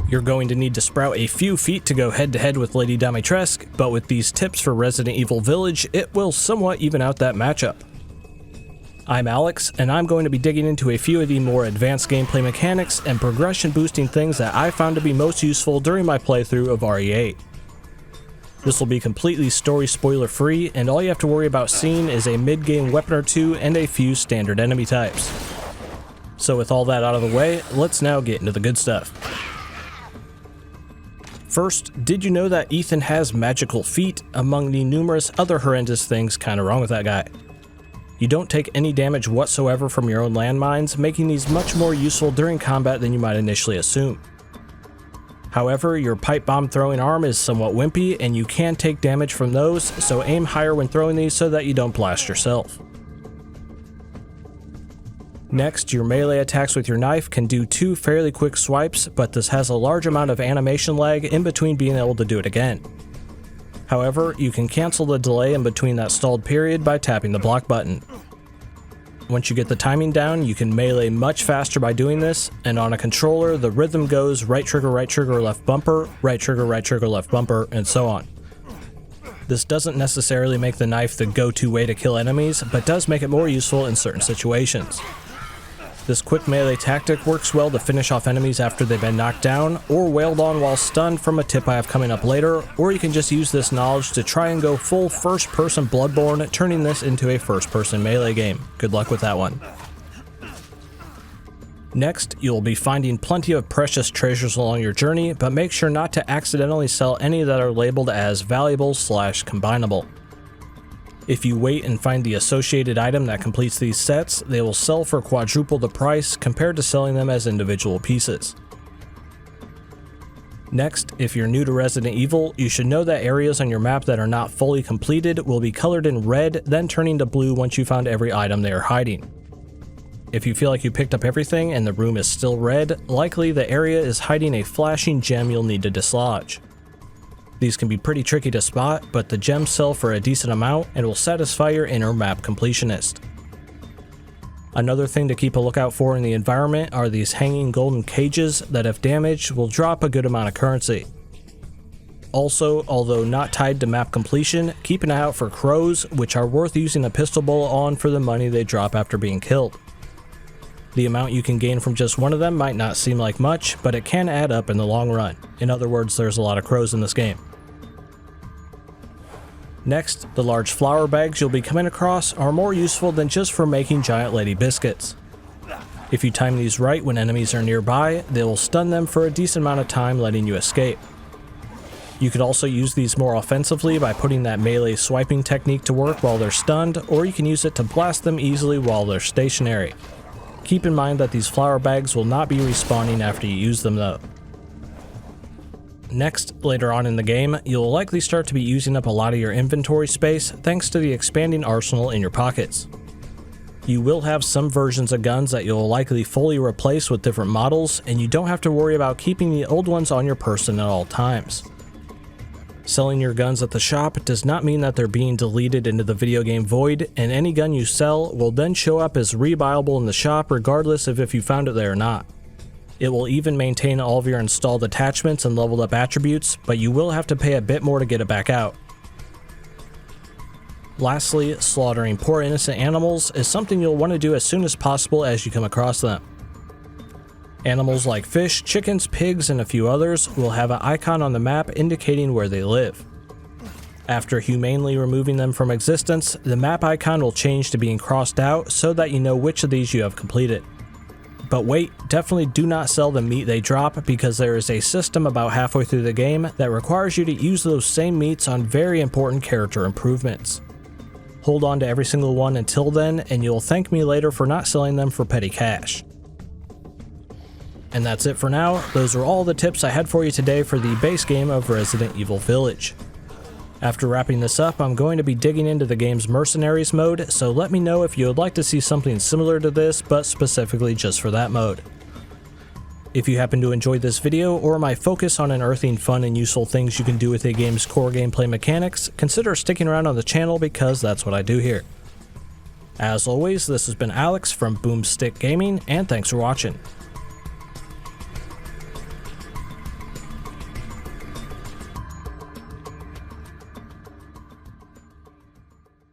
You're going to need to sprout a few feet to go head to head with Lady Dimitrescu, but with these tips for Resident Evil Village, it will somewhat even out that matchup. I'm Alex, and I'm going to be digging into a few of the more advanced gameplay mechanics and progression boosting things that I found to be most useful during my playthrough of RE8. This will be completely story spoiler free, and all you have to worry about seeing is a mid-game weapon or two and a few standard enemy types. So with all that out of the way, let's now get into the good stuff. First, did you know that Ethan has magical feet, among the numerous other horrendous things kinda wrong with that guy? You don't take any damage whatsoever from your own landmines, making these much more useful during combat than you might initially assume. However, your pipe bomb throwing arm is somewhat wimpy, and you can take damage from those, so aim higher when throwing these so that you don't blast yourself. Next, your melee attacks with your knife can do 2 fairly quick swipes, but this has a large amount of animation lag in between being able to do it again. However, you can cancel the delay in between that stalled period by tapping the block button. Once you get the timing down, you can melee much faster by doing this, and on a controller, the rhythm goes right trigger, left bumper, right trigger, left bumper, and so on. This doesn't necessarily make the knife the go-to way to kill enemies, but does make it more useful in certain situations. This quick melee tactic works well to finish off enemies after they've been knocked down, or wailed on while stunned from a tip I have coming up later, or you can just use this knowledge to try and go full first-person Bloodborne, turning this into a first-person melee game. Good luck with that one. Next, you'll be finding plenty of precious treasures along your journey, but make sure not to accidentally sell any that are labeled as valuable/combinable. If you wait and find the associated item that completes these sets, they will sell for quadruple the price compared to selling them as individual pieces. Next, if you're new to Resident Evil, you should know that areas on your map that are not fully completed will be colored in red, then turning to blue once you found every item they are hiding. If you feel like you picked up everything and the room is still red, likely the area is hiding a flashing gem you'll need to dislodge. These can be pretty tricky to spot, but the gems sell for a decent amount and will satisfy your inner map completionist. Another thing to keep a lookout for in the environment are these hanging golden cages that, if damaged, will drop a good amount of currency. Also, although not tied to map completion, keep an eye out for crows, which are worth using a pistol bullet on for the money they drop after being killed. The amount you can gain from just one of them might not seem like much, but it can add up in the long run. In other words, there's a lot of crows in this game. Next, the large flour bags you'll be coming across are more useful than just for making giant lady biscuits. If you time these right when enemies are nearby, they will stun them for a decent amount of time, letting you escape. You could also use these more offensively by putting that melee swiping technique to work while they're stunned, or you can use it to blast them easily while they're stationary. Keep in mind that these flour bags will not be respawning after you use them though. Next, later on in the game, you'll likely start to be using up a lot of your inventory space thanks to the expanding arsenal in your pockets. You will have some versions of guns that you'll likely fully replace with different models, and you don't have to worry about keeping the old ones on your person at all times. Selling your guns at the shop does not mean that they're being deleted into the video game void, and any gun you sell will then show up as rebuyable in the shop regardless of if you found it there or not. It will even maintain all of your installed attachments and leveled up attributes, but you will have to pay a bit more to get it back out. Lastly, slaughtering poor innocent animals is something you'll want to do as soon as possible as you come across them. Animals like fish, chickens, pigs, and a few others will have an icon on the map indicating where they live. After humanely removing them from existence, the map icon will change to being crossed out so that you know which of these you have completed. But wait, definitely do not sell the meat they drop, because there is a system about halfway through the game that requires you to use those same meats on very important character improvements. Hold on to every single one until then, and you'll thank me later for not selling them for petty cash. And that's it for now. Those are all the tips I had for you today for the base game of Resident Evil Village. After wrapping this up, I'm going to be digging into the game's Mercenaries mode, so let me know if you would like to see something similar to this, but specifically just for that mode. If you happen to enjoy this video, or my focus on unearthing fun and useful things you can do with a game's core gameplay mechanics, consider sticking around on the channel because that's what I do here. As always, this has been Alex from Boomstick Gaming, and thanks for watching.